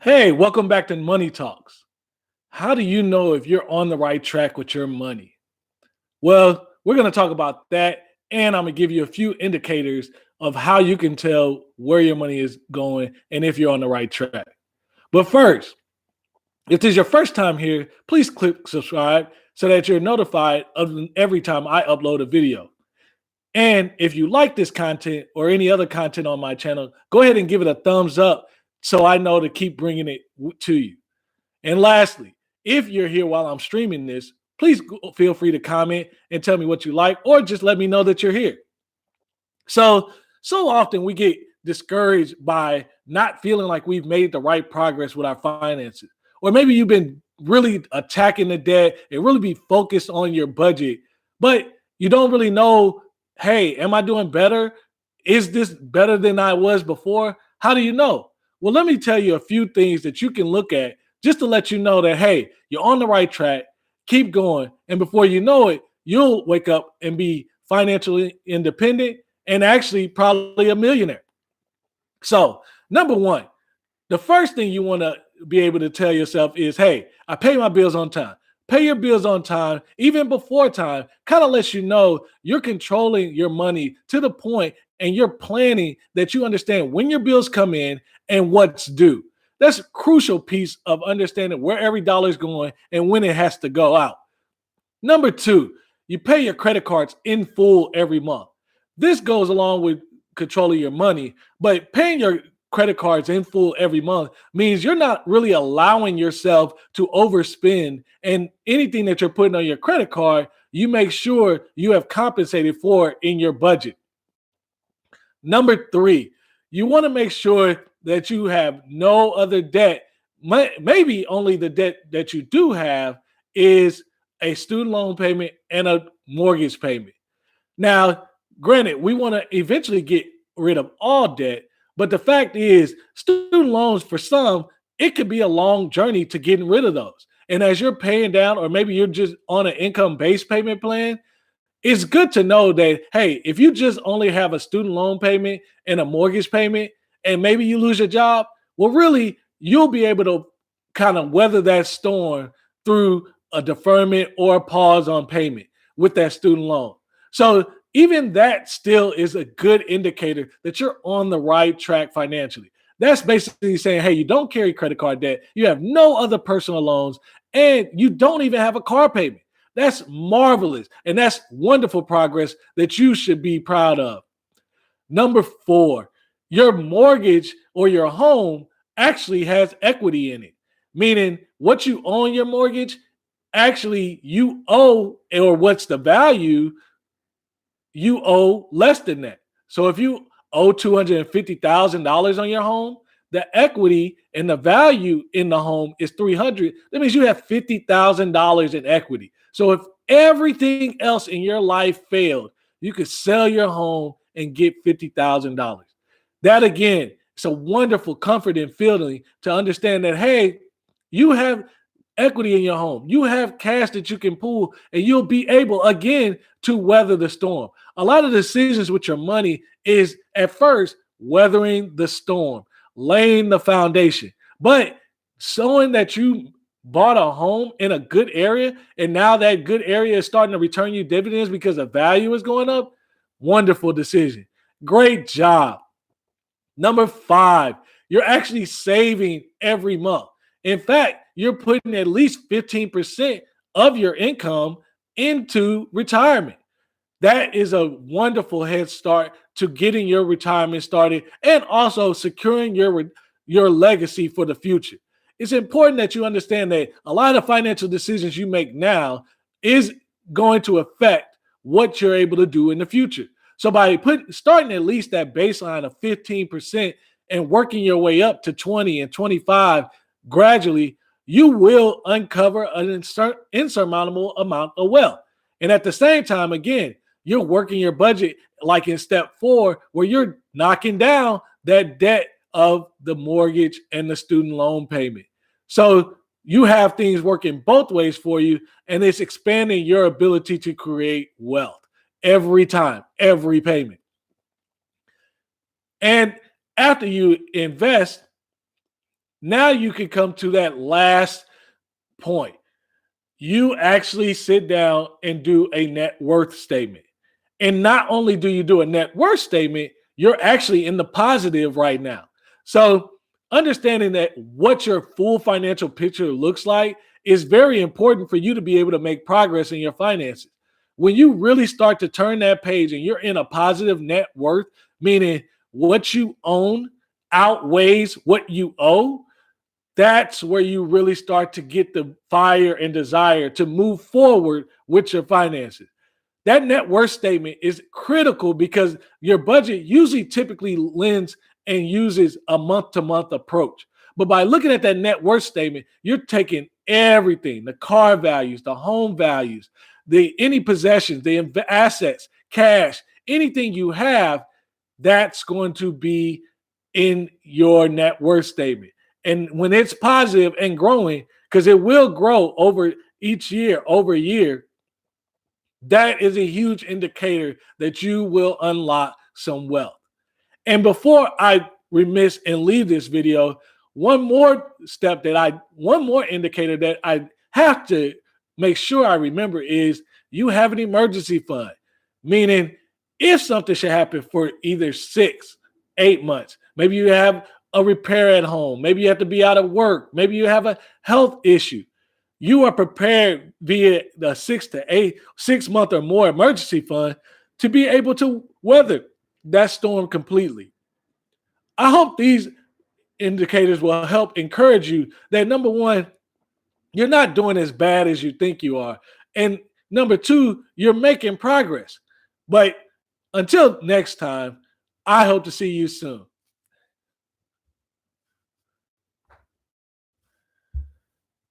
Hey, welcome back to Money Talks. How do you know if you're on the right track with your money? Well, we're going to talk about that, and I'm going to give you a few indicators of how you can tell where your money is going and if you're on the right track. But first, if this is your first time here, please click subscribe so that you're notified of every time I upload a video. And if you like this content or any other content on my channel, go ahead and give it a thumbs up so I know to keep bringing it to you. And lastly, if you're here while I'm streaming this, please feel free to comment and tell me what you like, or just let me know that you're here. So often we get discouraged by not feeling like we've made the right progress with our finances. Or maybe you've been really attacking the debt and really be focused on your budget, but you don't really know, hey, am I doing better? Is this better than I was before? How do you know? Well, let me tell you a few things that you can look at just to let you know that, hey, you're on the right track. Keep going. And before you know it, you'll wake up and be financially independent and actually probably a millionaire. So, number one, the first thing you want to be able to tell yourself is, hey, I pay my bills on time. Pay your bills on time, even before time, kind of lets you know you're controlling your money to the point and you're planning that you understand when your bills come in and what's due. That's a crucial piece of understanding where every dollar is going and when it has to go out. Number two, you pay your credit cards in full every month. This goes along with controlling your money, but paying your credit cards in full every month means you're not really allowing yourself to overspend. And anything that you're putting on your credit card, you make sure you have compensated for in your budget. Number three, you want to make sure that you have no other debt. Maybe only the debt that you do have is a student loan payment and a mortgage payment. Now, granted, we want to eventually get rid of all debt, but the fact is, student loans for some, it could be a long journey to getting rid of those. And as you're paying down, or maybe you're just on an income based payment plan, it's good to know that, hey, if you just only have a student loan payment and a mortgage payment, and maybe you lose your job, well, really, you'll be able to kind of weather that storm through a deferment or a pause on payment with that student loan. So even that still is a good indicator that you're on the right track financially. That's basically saying, hey, you don't carry credit card debt, you have no other personal loans, and you don't even have a car payment. That's marvelous. And that's wonderful progress that you should be proud of. Number four, your mortgage or your home actually has equity in it, meaning what you owe on your mortgage, actually you owe, or what's the value, you owe less than that. So if you owe $250,000 on your home, the equity and the value in the home is 300. That means you have $50,000 in equity. So if everything else in your life failed, you could sell your home and get $50,000. That again, it's a wonderful comfort and feeling to understand that, hey, you have equity in your home. You have cash that you can pull, and you'll be able again to weather the storm. A lot of decisions with your money is at first weathering the storm, laying the foundation, but showing that you bought a home in a good area and now that good area is starting to return you dividends because the value is going up. Wonderful decision. Great job. Number five, you're actually saving every month. In fact, you're putting at least 15% of your income into retirement. That is a wonderful head start to getting your retirement started and also securing your legacy for the future. It's important that you understand that a lot of financial decisions you make now is going to affect what you're able to do in the future. So by starting at least that baseline of 15% and working your way up to 20 and 25 gradually, you will uncover an insurmountable amount of wealth. And at the same time, again, you're working your budget like in step four, where you're knocking down that debt of the mortgage and the student loan payment. So you have things working both ways for you, and it's expanding your ability to create wealth every time, every payment. And after you invest, Now you can come to that last point. You actually sit down and do a net worth statement. And not only do you do a net worth statement, you're actually in the positive right now. So, understanding that what your full financial picture looks like is very important for you to be able to make progress in your finances. When you really start to turn that page and you're in a positive net worth, meaning what you own outweighs what you owe, that's where you really start to get the fire and desire to move forward with your finances. That net worth statement is critical because your budget usually typically lends and uses a month to month approach. But by looking at that net worth statement, you're taking everything, the car values, the home values, the any possessions, the assets, cash, anything you have, that's going to be in your net worth statement. And when it's positive and growing, because it will grow over each year, over a year, that is a huge indicator that you will unlock some wealth. And before I remiss and leave this video, one more indicator that I have to make sure I remember is you have an emergency fund, meaning if something should happen for either 6, 8 months, maybe you have a repair at home, maybe you have to be out of work, maybe you have a health issue, you are prepared via the 6 month or more emergency fund to be able to weather that storm completely. I hope these indicators will help encourage you that number one, you're not doing as bad as you think you are. And number two, you're making progress. But until next time, I hope to see you soon.